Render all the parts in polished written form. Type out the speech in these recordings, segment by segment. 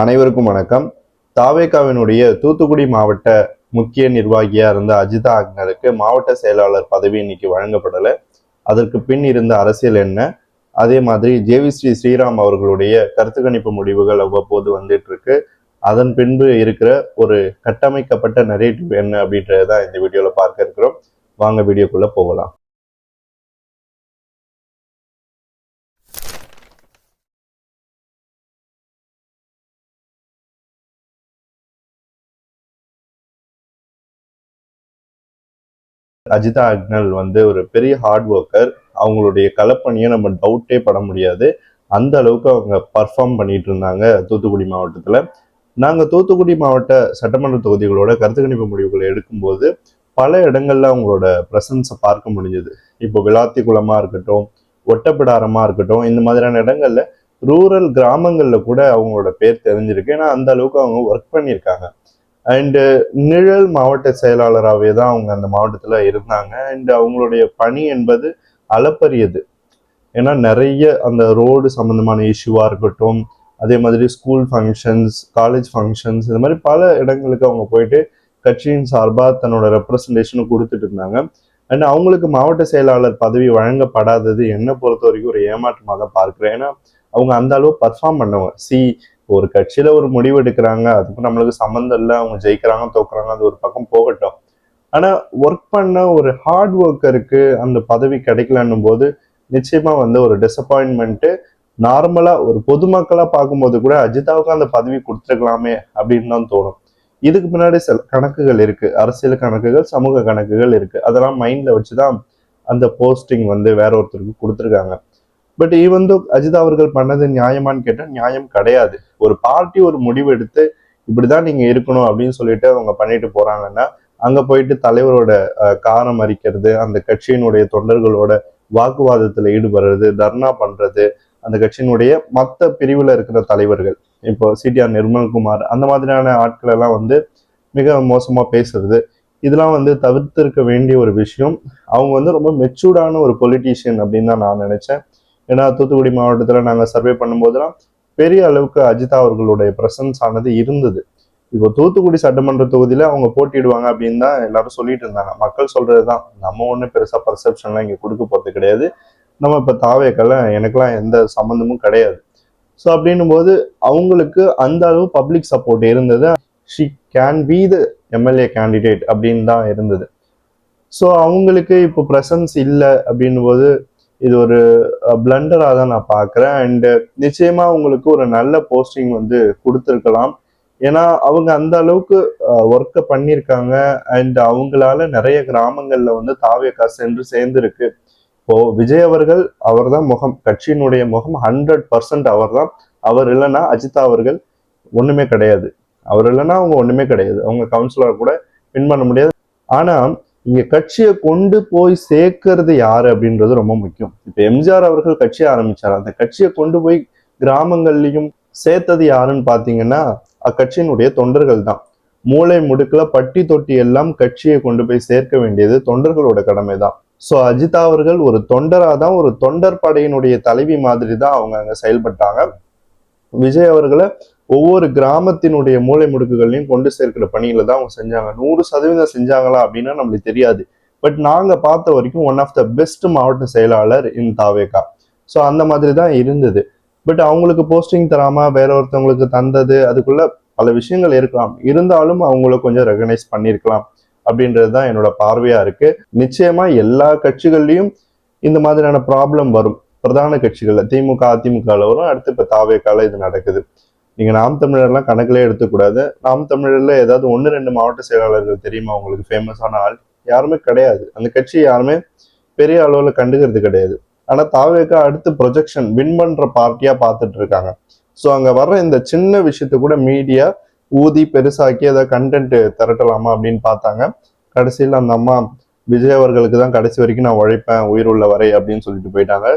அனைவருக்கும் வணக்கம். தாவேகாவினுடைய தூத்துக்குடி மாவட்ட முக்கிய நிர்வாகியா இருந்த அஜிதா ஆக்னருக்கு மாவட்ட செயலாளர் பதவி இன்னைக்கு வழங்கப்படலை. அதற்கு பின் இருந்த அரசியல் என்ன, அதே மாதிரி ஜேவி ஸ்ரீராம் அவர்களுடைய கருத்து கணிப்பு முடிவுகள் அவ்வப்போது வந்துட்டு இருக்கு. அதன் பின்பு இருக்கிற ஒரு கட்டமைக்கப்பட்ட நரேட்டிவ் என்ன அப்படின்றதான் இந்த வீடியோல பார்க்க இருக்கிறோம். வாங்க வீடியோக்குள்ள போகலாம். அஜிதா அக்னல் ஒரு பெரிய ஹார்ட் ஒர்க்கர். அவங்களுடைய களப்பணியை நம்ம டவுட்டே பட முடியாது. அந்த அளவுக்கு அவங்க பர்ஃபார்ம் பண்ணிட்டு இருந்தாங்க தூத்துக்குடி மாவட்டத்தில். நாங்கள் தூத்துக்குடி மாவட்ட சட்டமன்ற தொகுதிகளோட கருத்து கணிப்பு முடிவுகளை எடுக்கும்போது பல இடங்கள்ல அவங்களோட ப்ரெசன்ஸை பார்க்க முடிஞ்சது. இப்போ விளாத்திக்குளமா இருக்கட்டும், ஒட்டப்பிடாரமா இருக்கட்டும், இந்த மாதிரியான இடங்கள்ல ரூரல் கிராமங்கள்ல கூட அவங்களோட பேர் தெரிஞ்சிருக்கு. ஏன்னா அந்த அளவுக்கு அவங்க ஒர்க் பண்ணியிருக்காங்க. அண்டு நிழல் மாவட்ட செயலாளராகவே தான் அவங்க அந்த மாவட்டத்தில் இருந்தாங்க. அண்ட் அவங்களுடைய பணி என்பது அளப்பரியது. ஏன்னா நிறைய அந்த ரோடு சம்மந்தமான இஷ்யூவாக இருக்கட்டும், அதே மாதிரி ஸ்கூல் ஃபங்க்ஷன்ஸ், காலேஜ் ஃபங்க்ஷன்ஸ், இந்த மாதிரி பல இடங்களுக்கு அவங்க போயிட்டு கட்சியின் சார்பாக தன்னோட ரெப்ரசன்டேஷனும் கொடுத்துட்டு இருந்தாங்க. அண்ட் அவங்களுக்கு மாவட்ட செயலாளர் பதவி வழங்கப்படாதது என்னை பொறுத்த வரைக்கும் ஒரு ஏமாற்றமாக தான் பார்க்குறேன். ஏன்னா அவங்க அந்த அளவு பர்ஃபார்ம் பண்ணவங்க. ஒரு கட்சியில ஒரு முடிவு எடுக்கிறாங்க, அதுக்கு நம்மளுக்கு சம்மந்தம் இல்லை, அவங்க ஜெயிக்கிறாங்க தோக்குறாங்க, அது ஒரு பக்கம் போகட்டும். ஆனா ஒர்க் பண்ண ஒரு ஹார்ட் ஒர்க்கருக்கு அந்த பதவி கிடைக்கலன்னும் போது நிச்சயமா ஒரு டிசப்பாயின்மெண்ட்டு. நார்மலா ஒரு பொதுமக்களா பார்க்கும்போது கூட அஜிதாவுக்கு அந்த பதவி கொடுத்துருக்கலாமே அப்படின்னு தான் தோணும். இதுக்கு பின்னாடி சில கணக்குகள் இருக்கு, அரசியல் கணக்குகள், சமூக கணக்குகள் இருக்கு. அதெல்லாம் மைண்ட்ல வச்சுதான் அந்த போஸ்டிங் வேற ஒருத்தருக்கு கொடுத்துருக்காங்க. பட் அஜிதா அவர்கள் பண்ணது நியாயமான்னு கேட்டா நியாயம் கிடையாது. ஒரு பார்ட்டி ஒரு முடிவு எடுத்து இப்படிதான் நீங்க இருக்கணும் அப்படின்னு சொல்லிட்டு அவங்க பண்ணிட்டு போறாங்கன்னா, அங்க போயிட்டு தலைவரோட காரம் அரிக்கிறது, அந்த கட்சியினுடைய தொண்டர்களோட வாக்குவாதத்துல ஈடுபடுறது, தர்ணா பண்றது, அந்த கட்சியினுடைய மற்ற பிரிவுல இருக்கிற தலைவர்கள், இப்போ சிடிஆர் நிர்மல்குமார் அந்த மாதிரியான ஆட்கள் எல்லாம் மிக மோசமா பேசுறது, இதெல்லாம் தவிர்த்திருக்க வேண்டிய ஒரு விஷயம். அவங்க ரொம்ப மெச்சூர்டான ஒரு பொலிட்டீஷியன் அப்படின்னு தான் நான் நினைச்சேன். ஏன்னா தூத்துக்குடி மாவட்டத்தில் நாங்கள் சர்வே பண்ணும்போதெல்லாம் பெரிய அளவுக்கு அஜிதா அவர்களுடைய பிரசன்ஸ் ஆனது இருந்தது. இப்போ தூத்துக்குடி சட்டமன்ற தொகுதியில அவங்க போட்டிடுவாங்க அப்படின்னு தான் எல்லாரும் சொல்லிட்டு இருந்தாங்க. மக்கள் சொல்றதுதான், நம்ம ஒன்றும் பெருசா பர்செப்ஷன்லாம் இங்கே கொடுக்க போறது கிடையாது. நம்ம இப்போ தாவேக்கெல்லாம் எனக்கெல்லாம் எந்த சம்மந்தமும் கிடையாது. ஸோ அப்படின்னும் போது அவங்களுக்கு அந்த அளவு பப்ளிக் சப்போர்ட் இருந்தது. She can be the MLA candidate அப்படின்னு தான் இருந்தது. ஸோ அவங்களுக்கு இப்போ ப்ரெசன்ஸ் இல்லை அப்படின்னும் போது இது ஒரு பிளண்டராக தான் நான் பார்க்குறேன். அண்டு நிச்சயமா அவங்களுக்கு ஒரு நல்ல போஸ்டிங் கொடுத்துருக்கலாம். ஏன்னா அவங்க அந்த அளவுக்கு ஒர்க்கை பண்ணியிருக்காங்க. அண்ட் அவங்களால நிறைய கிராமங்கள்ல தாவேகா சென்று சேர்ந்துருக்கு. இப்போ விஜய் அவர்கள் அவர் தான் முகம், கட்சியினுடைய முகம் 100% அவர் தான். அவர் இல்லைன்னா அஜிதா அவர்கள் ஒண்ணுமே கிடையாது. அவர் இல்லைன்னா அவங்க ஒண்ணுமே கிடையாது. அவங்க கவுன்சிலர் கூட வின் பண்ண முடியாது. ஆனா இங்க கட்சியை கொண்டு போய் சேர்க்கறது யாரு அப்படின்றது ரொம்ப முக்கியம். இப்ப எம்ஜிஆர் அவர்கள் கட்சியை ஆரம்பிச்சார். அந்த கட்சியை கொண்டு போய் கிராமங்கள்லயும் சேர்த்தது யாருன்னு பாத்தீங்கன்னா அக்கட்சியினுடைய தொண்டர்கள் தான். மூளை முடுக்கல பட்டி தொட்டி எல்லாம் கட்சியை கொண்டு போய் சேர்க்க வேண்டியது தொண்டர்களோட கடமை தான். ஸோ அஜிதா அவர்கள் ஒரு தொண்டரா தான், ஒரு தொண்டர் படையினுடைய தலைவி மாதிரி தான் அவங்க அங்க செயல்பட்டாங்க. விஜய் அவர்களை ஒவ்வொரு கிராமத்தினுடைய மூளை முடுக்குகளையும் கொண்டு சேர்க்கிற பணியில தான் அவங்க செஞ்சாங்க. 100% செஞ்சாங்களா அப்படின்னா நம்மளுக்கு தெரியாது. பட் நாங்க பார்த்த வரைக்கும் ஒன் ஆஃப் த பெஸ்ட் மாவட்ட செயலாளர் இன் தாவேகா. ஸோ அந்த மாதிரி தான் இருந்தது. பட் அவங்களுக்கு போஸ்டிங் தராம வேற ஒருத்தவங்களுக்கு தந்தது, அதுக்குள்ள பல விஷயங்கள் இருக்கலாம். இருந்தாலும் அவங்கள கொஞ்சம் ரெகனைஸ் பண்ணியிருக்கலாம் அப்படின்றது தான் என்னோட பார்வையா இருக்கு. நிச்சயமா எல்லா கட்சிகள்லயும் இந்த மாதிரியான ப்ராப்ளம் வரும். பிரதான கட்சிகள்ல திமுக, அதிமுகல வரும். அடுத்து இப்ப தாவேகால இது நடக்குது. நீங்க நாம் தமிழர்லாம் கணக்கிலே எடுத்துக்கூடாது. நாம் தமிழர்ல ஏதாவது 1-2 மாவட்ட செயலாளர்கள் தெரியுமா உங்களுக்கு ஃபேமஸான ஆள்? யாருமே கிடையாது. அந்த கட்சி யாருமே பெரிய அளவுல கண்டுக்கிறது கிடையாது. ஆனா தாவேகா அடுத்து ப்ரொஜெக்ஷன் வின் பண்ற பார்ட்டியா பார்த்துட்டு இருக்காங்க. ஸோ அங்க வர்ற இந்த சின்ன விஷயத்த கூட மீடியா ஊதி பெருசாக்கி அதை கண்டென்ட் திரட்டலாமா அப்படின்னு பார்த்தாங்க. கடைசியில் அந்த அம்மா விஜய் அவர்களுக்கு தான் கடைசி வரைக்கும் நான் உழைப்பேன் உயிர் உள்ள வரை அப்படின்னு சொல்லிட்டு போயிட்டாங்க.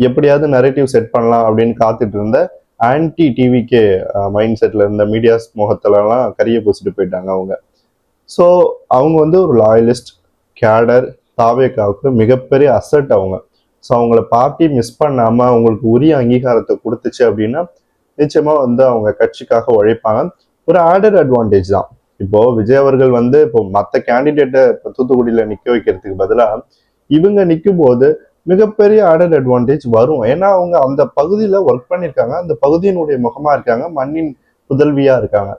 எப்படியாவது நரேட்டிவ் செட் பண்ணலாம் அப்படின்னு காத்துட்டு இருந்த ஆன்டி டிவிகே மைண்ட் செட்ல இருந்த மீடியாஸ் முகத்துலலாம் கரிய பூசிட்டு போயிட்டாங்க அவங்க. ஸோ அவங்க ஒரு லாயலிஸ்ட் கேடர், தாவேகாவுக்கு மிகப்பெரிய அசட் அவங்க. ஸோ அவங்கள பார்ட்டி மிஸ் பண்ணாம அவங்களுக்கு உரிய அங்கீகாரத்தை கொடுத்துச்சு அப்படின்னா நிச்சயமா வந்து அவங்க கட்சிக்காக உழைப்பாங்க. ஒரு ஆடட் அட்வான்டேஜ் தான். இப்போ விஜய் அவர்கள் வந்து இப்போ மற்ற கேண்டிடேட்டை தூத்துக்குடியில நிக்க வைக்கிறதுக்கு பதிலா இவங்க நிற்கும் போது மிகப்பெரிய ஆடட் அட்வான்டேஜ் வரும். ஏன்னா அவங்க அந்த பகுதியில ஒர்க் பண்ணியிருக்காங்க, அந்த பகுதியினுடைய முகமா இருக்காங்க, மண்ணின் புதல்வியா இருக்காங்க.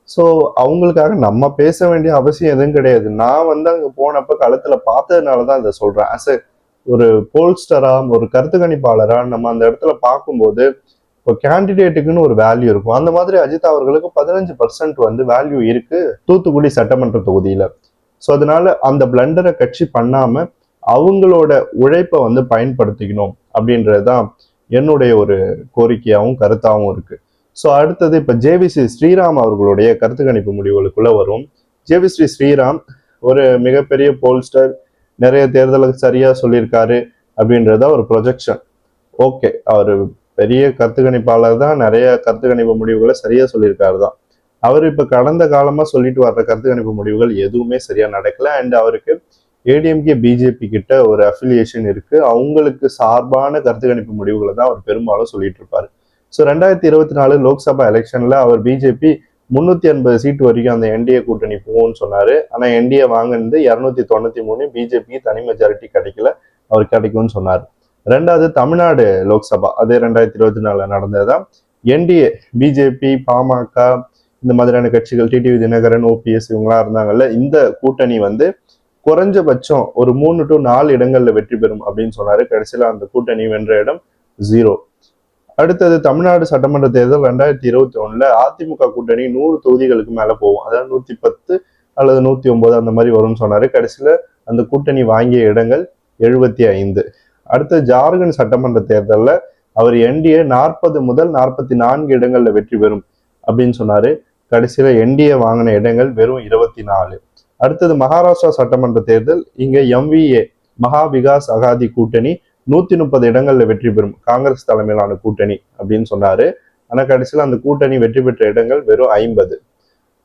ஸோ அவங்களுக்காக நம்ம பேச வேண்டிய அவசியம் எதுவும் கிடையாது. நான் வந்து அங்க போனப்ப களத்துல பார்த்ததுனாலதான் இதை சொல்றேன். ஒரு போல்ஸ்டரா, ஒரு கருத்து கணிப்பாளரா நம்ம அந்த இடத்துல பார்க்கும்போது இப்போ கேண்டிடேட்டுக்குன்னு ஒரு வேல்யூ இருக்கும். அந்த மாதிரி அஜித் அவர்களுக்கு 15% வந்து வேல்யூ இருக்கு தூத்துக்குடி சட்டமன்ற தொகுதியில. ஸோ அதனால அந்த பிளண்டரை கட்சி பண்ணாம அவங்களோட உழைப்பை வந்து பயன்படுத்திக்கணும் அப்படின்றதுதான் என்னுடைய ஒரு கோரிக்கையாகவும் கருத்தாகவும் இருக்கு. ஸோ அடுத்தது இப்போ ஜேவிசி ஸ்ரீராம் அவர்களுடைய கருத்து கணிப்பு முடிவுகளுக்குள்ள வரும். ஜேவிசி ஸ்ரீராம் ஒரு மிகப்பெரிய போல்ஸ்டர், நிறைய தேர்தலுக்கு சரியா சொல்லியிருக்காரு அப்படின்றத ஒரு ப்ரொஜெக்ஷன். ஓகே, அவர் பெரிய கருத்து கணிப்பாளர் தான், நிறைய கருத்து கணிப்பு முடிவுகளை சரியா சொல்லியிருக்காரு தான். அவர் இப்ப கடந்த காலமா சொல்லிட்டு வர்ற கருத்து கணிப்பு முடிவுகள் எதுவுமே சரியா நடக்கல. அண்ட் அவருக்கு ஏடிஎம்கே பிஜேபி கிட்ட ஒரு அஃபிலியேஷன் இருக்கு. அவங்களுக்கு சார்பான கருத்து கணிப்பு முடிவுகளை தான் அவர் பெரும்பாலும் சொல்லிட்டு இருப்பாரு. ஸோ 2024 லோக்சபா எலெக்ஷன்ல அவர் பிஜேபி 380 சீட்டு வரைக்கும் அந்த என்டிஏ கூட்டணி போகும்னு சொன்னாரு. ஆனா என்டிஏ வாங்கினது 293, பிஜேபிக்கு தனி மெஜாரிட்டி கிடைக்கல, அவர் கிடைக்கும்னு சொன்னார். ரெண்டாவது தமிழ்நாடு லோக்சபா, அதே 2024 நடந்ததுதான். என்டிஏ பிஜேபி, பாமக, இந்த மாதிரியான கட்சிகள், டிடிவி தினகரன், ஓபிஎஸ் இவங்களாம் இருந்தாங்கல்ல, இந்த கூட்டணி வந்து குறைஞ்சபட்சம் ஒரு 3 to 4 இடங்கள்ல வெற்றி பெறும் அப்படின்னு சொன்னாரு. கடைசியில அந்த கூட்டணி வென்ற இடம் 0. அடுத்தது தமிழ்நாடு சட்டமன்ற தேர்தல் 2021 அதிமுக கூட்டணி 100 தொகுதிகளுக்கு மேல போகும், அதாவது 110 அல்லது 109 அந்த மாதிரி வரும்னு சொன்னாரு. கடைசியில அந்த கூட்டணி வாங்கிய இடங்கள் 75. அடுத்து ஜார்க்கண்ட் சட்டமன்ற தேர்தலில் அவர் என்டிஏ 40 முதல் 44 இடங்கள்ல வெற்றி பெறும் அப்படின்னு சொன்னாரு. கடைசியில என்டிஏ வாங்கின இடங்கள் வெறும் 24. அடுத்தது மகாராஷ்டிரா சட்டமன்ற தேர்தல், இங்க எம்விஏ மகா விகாஸ் அகாதி கூட்டணி 130 இடங்கள்ல வெற்றி பெறும், காங்கிரஸ் தலைமையிலான கூட்டணி அப்படின்னு சொன்னாரு. ஆனா கடைசியில அந்த கூட்டணி வெற்றி பெற்ற இடங்கள் வெறும் 50.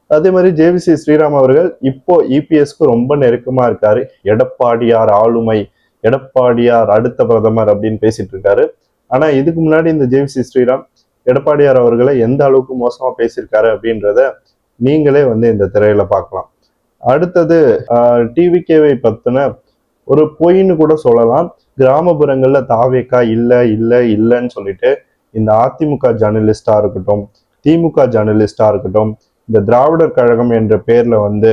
அதே மாதிரி ஜேவிசி ஸ்ரீராம் அவர்கள் இப்போ இபிஎஸ்க்கு ரொம்ப நெருக்கமா இருக்காரு. எடப்பாடியார் ஆளுமை, எடப்பாடியார் அடுத்த பிரதமர் அப்படின்னு பேசிட்டு இருக்காரு. ஆனா இதுக்கு முன்னாடி இந்த ஜேவிசி ஸ்ரீராம் எடப்பாடியார் அவர்களை எந்த அளவுக்கு மோசமா பேசியிருக்காரு அப்படின்றத நீங்களே வந்து இந்த திரையில பார்க்கலாம். அடுத்தது டிவிகேவை பத்தின ஒரு பொய்ன்னு கூட சொல்லலாம். கிராமப்புறங்கள்ல தாவேக்கா இல்லைன்னு சொல்லிட்டு இந்த அதிமுக ஜேர்னலிஸ்டா இருக்கட்டும், திமுக ஜேர்னலிஸ்டா இருக்கட்டும், இந்த திராவிடர் கழகம் என்ற பேர்ல வந்து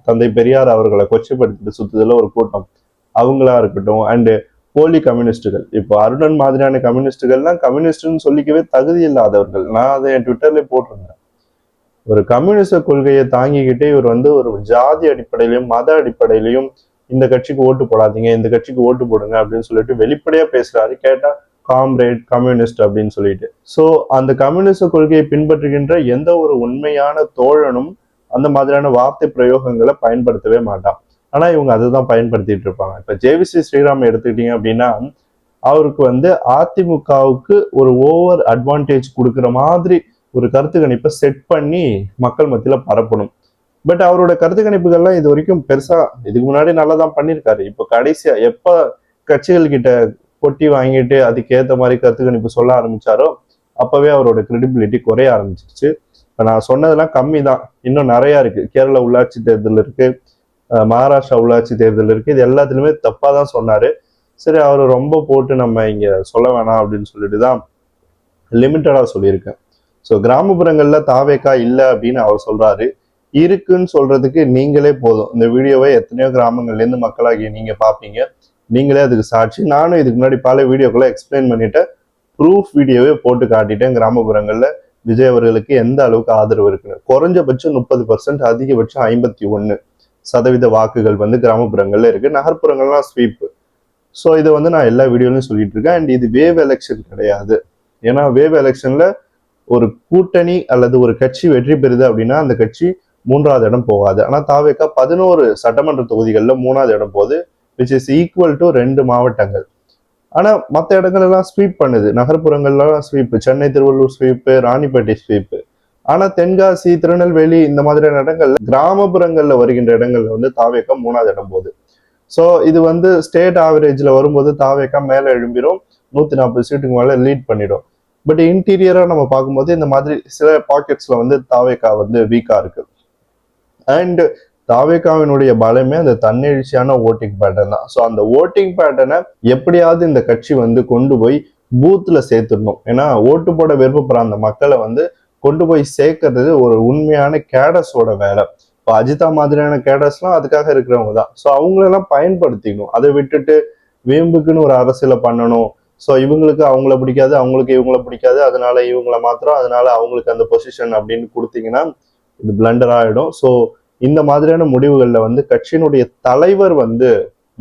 தந்தை பெரியார் அவர்களை கொச்சைப்படுத்திட்டு சுத்துதல ஒரு கூட்டம், அவங்களா இருக்கட்டும், அண்டு போலி கம்யூனிஸ்டுகள். இப்போ அருணன் மாதிரியான கம்யூனிஸ்டுகள்லாம் கம்யூனிஸ்ட்னு சொல்லிக்கவே தகுதி இல்லாதவர்கள். நான் அதை என் ட்விட்டர்ல போட்டிருந்தேன். ஒரு கம்யூனிஸ்ட கொள்கையை தாங்கிக்கிட்டே இவர் வந்து ஒரு ஜாதி அடிப்படையிலையும் மத அடிப்படையிலையும் இந்த கட்சிக்கு ஓட்டு போடாதீங்க, இந்த கட்சிக்கு ஓட்டு போடுங்க அப்படின்னு சொல்லிட்டு வெளிப்படையா பேசுறாரு. கேட்டா காம்ரேட், கம்யூனிஸ்ட் அப்படின்னு சொல்லிட்டு. ஸோ அந்த கம்யூனிஸ்ட கொள்கையை பின்பற்றுகின்ற எந்த ஒரு உண்மையான தோழனும் அந்த மாதிரியான வார்த்தை பிரயோகங்களை பயன்படுத்தவே மாட்டான். ஆனா இவங்க அதுதான் பயன்படுத்திட்டு இருப்பாங்க. இப்ப ஜேவிசி ஸ்ரீராம் எடுத்துக்கிட்டீங்க அப்படின்னா, அவருக்கு வந்து அதிமுகவுக்கு ஒரு ஓவர் அட்வான்டேஜ் கொடுக்குற மாதிரி ஒரு கருத்து கணிப்பை செட் பண்ணி மக்கள் மத்தியில பரப்பணும். பட் அவரோட கருத்து கணிப்புகள்லாம் இது வரைக்கும் பெருசா, இதுக்கு முன்னாடி நல்லா தான் பண்ணியிருக்காரு. இப்போ கடைசியா எப்ப கட்சிகள் கிட்ட கொட்டி வாங்கிட்டு அதுக்கேற்ற மாதிரி கருத்து கணிப்பு சொல்ல ஆரம்பிச்சாரோ அப்பவே அவரோட கிரெடிபிலிட்டி குறைய ஆரம்பிச்சிருச்சு. இப்போ நான் சொன்னதெல்லாம் கம்மி தான், இன்னும் நிறைய இருக்கு. கேரளா உள்ளாட்சி தேர்தல் இருக்கு, மகாராஷ்டிரா உள்ளாட்சி தேர்தல் இருக்கு. இது எல்லாத்துலயுமே தப்பா தான் சொன்னாரு. சரி, அவர் ரொம்ப போட்டு நம்ம இங்க சொல்ல வேணாம் அப்படின்னு சொல்லிட்டு தான் லிமிட்டடா சொல்லியிருக்கேன். ஸோ கிராமப்புறங்கள்ல தாவேக்கா இல்லை அப்படின்னு அவர் சொல்றாரு. இருக்குன்னு சொல்றதுக்கு நீங்களே போதும். இந்த வீடியோவை எத்தனையோ கிராமங்கள்ல இருந்து மக்களாகிய நீங்க பாப்பீங்க, நீங்களே அதுக்கு சாட்சி. நானும் இதுக்கு முன்னாடி பல வீடியோக்களை எக்ஸ்பிளைன் பண்ணிட்டேன், ப்ரூஃப் வீடியோவே போட்டு காட்டிட்டேன். கிராமப்புறங்கள்ல விஜய் அவர்களுக்கு எந்த அளவுக்கு ஆதரவு இருக்குன்னு. குறைஞ்சபட்சம் 30%, அதிகபட்சம் 51% வாக்குகள் வந்து கிராமப்புறங்கள்ல இருக்கு. நகர்ப்புறங்கள்லாம் ஸ்வீப். ஸோ இதை வந்து நான் எல்லா வீடியோலையும் சொல்லிட்டு இருக்கேன். அண்ட் இது வேவ் எலெக்ஷன் கிடையாது. ஏன்னா வேவ் எலெக்ஷன்ல ஒரு கூட்டணி அல்லது ஒரு கட்சி வெற்றி பெறுது அப்படின்னா அந்த கட்சி 3வது இடம் போகாது. ஆனா தாவேக்கா 11 சட்டமன்ற தொகுதிகளில் 3வது இடம் போகுது, விச் இஸ் ஈக்குவல் டு 2 மாவட்டங்கள். ஆனா மற்ற இடங்கள் எல்லாம் ஸ்வீப் பண்ணுது. நகர்ப்புறங்கள்லாம் sweep, Chennai Tiruvallur sweep, Ranipet sweep. ஆனா தென்காசி, திருநெல்வேலி இந்த மாதிரியான இடங்கள்ல, கிராமப்புறங்கள்ல வருகின்ற இடங்கள்ல வந்து தாவேக்கா 3வது இடம் போகுது. ஸோ இது வந்து ஸ்டேட் ஆவரேஜ்ல வரும்போது தாவேக்கா மேல எழும்பிடும், 140 சீட்டுக்கு மேல லீட் பண்ணிடும். பட் இன்டீரியரா நம்ம பார்க்கும்போது இந்த மாதிரி சில பாக்கெட்ஸ்ல வந்து தாவேகா வந்து வீக்கா இருக்கு. அண்ட் தாவேகாவினுடைய பலமே அந்த தன்னெழுச்சியான ஓட்டிங் பேட்டர்ன் தான். ஸோ அந்த ஓட்டிங் பேட்டர்னை எப்படியாவது இந்த கட்சி வந்து கொண்டு போய் பூத்ல சேர்த்துடணும். ஏன்னா ஓட்டு போட விருப்பப்படுற அந்த மக்களை வந்து கொண்டு போய் சேர்க்கறது ஒரு உண்மையான கேடஸோட வேலை. இப்போ அஜிதா மாதிரியான கேடர்ஸ்லாம் அதுக்காக இருக்கிறவங்க தான். ஸோ அவங்களெல்லாம் பயன்படுத்திக்கணும். அதை விட்டுட்டு வேம்புக்குன்னு ஒரு அரசியலை பண்ணணும். ஸோ இவங்களுக்கு அவங்கள பிடிக்காது, அவங்களுக்கு இவங்கள பிடிக்காது, அதனால இவங்கள மாத்திரம், அதனால அவங்களுக்கு அந்த பொசிஷன் அப்படின்னு கொடுத்தீங்கன்னா இது பிளண்டர் ஆயிடும். ஸோ இந்த மாதிரியான முடிவுகளில் வந்து கட்சியினுடைய தலைவர் வந்து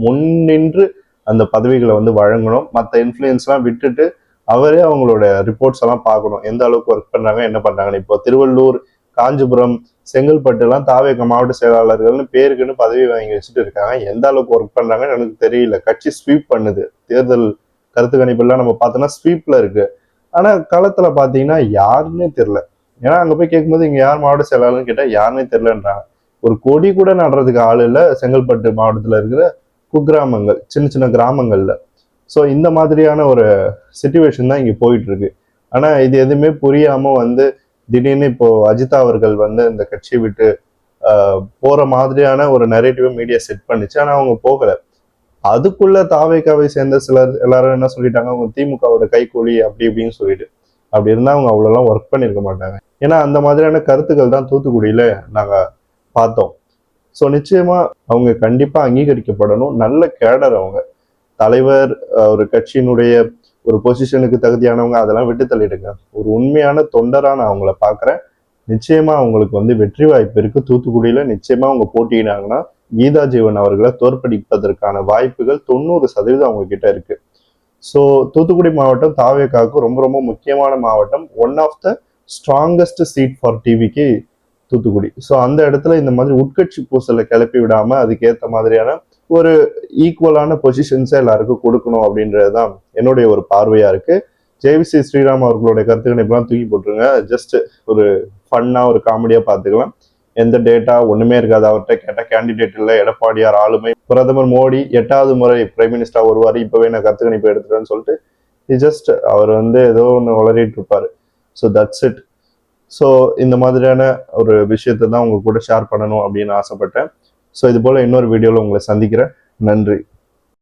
முன்னின்று அந்த பதவிகளை வந்து வழங்கணும். மற்ற இன்ஃப்ளூயன்ஸ்லாம் விட்டுட்டு அவரே அவங்களோட ரிப்போர்ட்ஸ் எல்லாம் பார்க்கணும், எந்த அளவுக்கு ஒர்க் பண்றாங்க, என்ன பண்றாங்கன்னு. இப்போ திருவள்ளூர், காஞ்சிபுரம், செங்கல்பட்டு எல்லாம் தாவேக மாவட்ட செயலாளர்கள்னு பேருக்குன்னு பதவி வாங்கி வச்சுட்டு இருக்காங்க. எந்த அளவுக்கு ஒர்க் பண்றாங்கன்னு எனக்கு தெரியல. கட்சி ஸ்வீப் பண்ணுது. தேர்தல் கருத்து கணிப்பெல்லாம் நம்ம பார்த்தோம்னா ஸ்வீப்ல இருக்கு. ஆனா களத்துல பாத்தீங்கன்னா யாருன்னே தெரியல. ஏன்னா அங்க போய் கேட்கும்போது இங்க யார் மாவட்ட செயலாளர்னு கேட்டா யாருன்னே தெரியலன்றாங்க. ஒரு கொடி கூட நடுறதுக்கு ஆள் இல்லை செங்கல்பட்டு மாவட்டத்துல இருக்கிற குக்கிராமங்கள், சின்ன சின்ன கிராமங்கள்ல. ஸோ இந்த மாதிரியான ஒரு சிச்சுவேஷன் தான் இங்க போயிட்டு இருக்கு. ஆனா இது எதுவுமே புரியாம வந்து திடீர்னு இப்போ அஜிதா அவர்கள் வந்து இந்த கட்சியை விட்டு போற மாதிரியான ஒரு நரேட்டிவ் மீடியா செட் பண்ணிச்சு. ஆனா அவங்க போகல. அதுக்குள்ள தாவேகாவை சேர்ந்த சிலர் எல்லாரும் என்ன சொல்லிட்டாங்க, அவங்க திமுகவோட கைக்கூலி அப்படி இப்படின்னு சொல்லிட்டு. அப்படி இருந்தா அவங்க அவ்வளோலாம் ஒர்க் பண்ணியிருக்க மாட்டாங்க. ஏன்னா அந்த மாதிரியான கருத்துக்கள் தான் தூத்துக்குடியில நாங்க பார்த்தோம். ஸோ நிச்சயமா அவங்க கண்டிப்பா அங்கீகரிக்கப்படணும். நல்ல கேடர் அவங்க. தலைவர், ஒரு கட்சியினுடைய ஒரு பொசிஷனுக்கு தகுதியானவங்க அதெல்லாம் விட்டு தள்ளிடுங்க. ஒரு உண்மையான தொண்டரா நான் அவங்கள பாக்குறேன். நிச்சயமா அவங்களுக்கு வந்து வெற்றி வாய்ப்பு இருக்கு. தூத்துக்குடியில நிச்சயமா அவங்க போட்டியினாங்கன்னா கீதா ஜீவன் அவர்களை தோற்கடிப்பதற்கான வாய்ப்புகள் 90% அவங்க கிட்ட இருக்கு. ஸோ தூத்துக்குடி மாவட்டம் தாவேகாவுக்கு ரொம்ப ரொம்ப முக்கியமான மாவட்டம். One of the strongest seat for டிவிக்கு தூத்துக்குடி. ஸோ அந்த இடத்துல இந்த மாதிரி உட்கட்சி பூசலை கிளப்பி விடாம அதுக்கேற்ற மாதிரியான ஒரு ஈக்குவலான பொசிஷன்ஸை எல்லாருக்கும் கொடுக்கணும் அப்படின்றது தான் என்னுடைய ஒரு பார்வையா இருக்கு. ஜேவிசி ஸ்ரீராம் அவர்களுடைய கருத்துக்களை இப்பெல்லாம் தூக்கி போட்டுருங்க. ஜஸ்ட் ஒரு ஃபன்னா ஒரு காமெடியா பார்த்துக்கலாம். எந்த டேட்டா ஒண்ணுமே இருக்காது. அவர்கிட்ட கேட்ட கேண்டிடேட் இல்லை, எடப்பாடியார் ஆளுமை, பிரதமர் மோடி 8வது முறை பிரைம் மினிஸ்டர் வருவார், இப்பவே நான் கருத்து கணிப்பு எடுத்துட்டேன்னு சொல்லிட்டு ஜஸ்ட் அவர் வந்து ஏதோ ஒன்று வளரிட்டு இருப்பாரு. So that's it. ஸோ இந்த மாதிரியான ஒரு விஷயத்தை தான் உங்க கூட ஷேர் பண்ணணும் அப்படின்னு ஆசைப்பட்டேன். ஸோ இது போல இன்னொரு வீடியோவில் உங்களை சந்திக்கிறேன். நன்றி.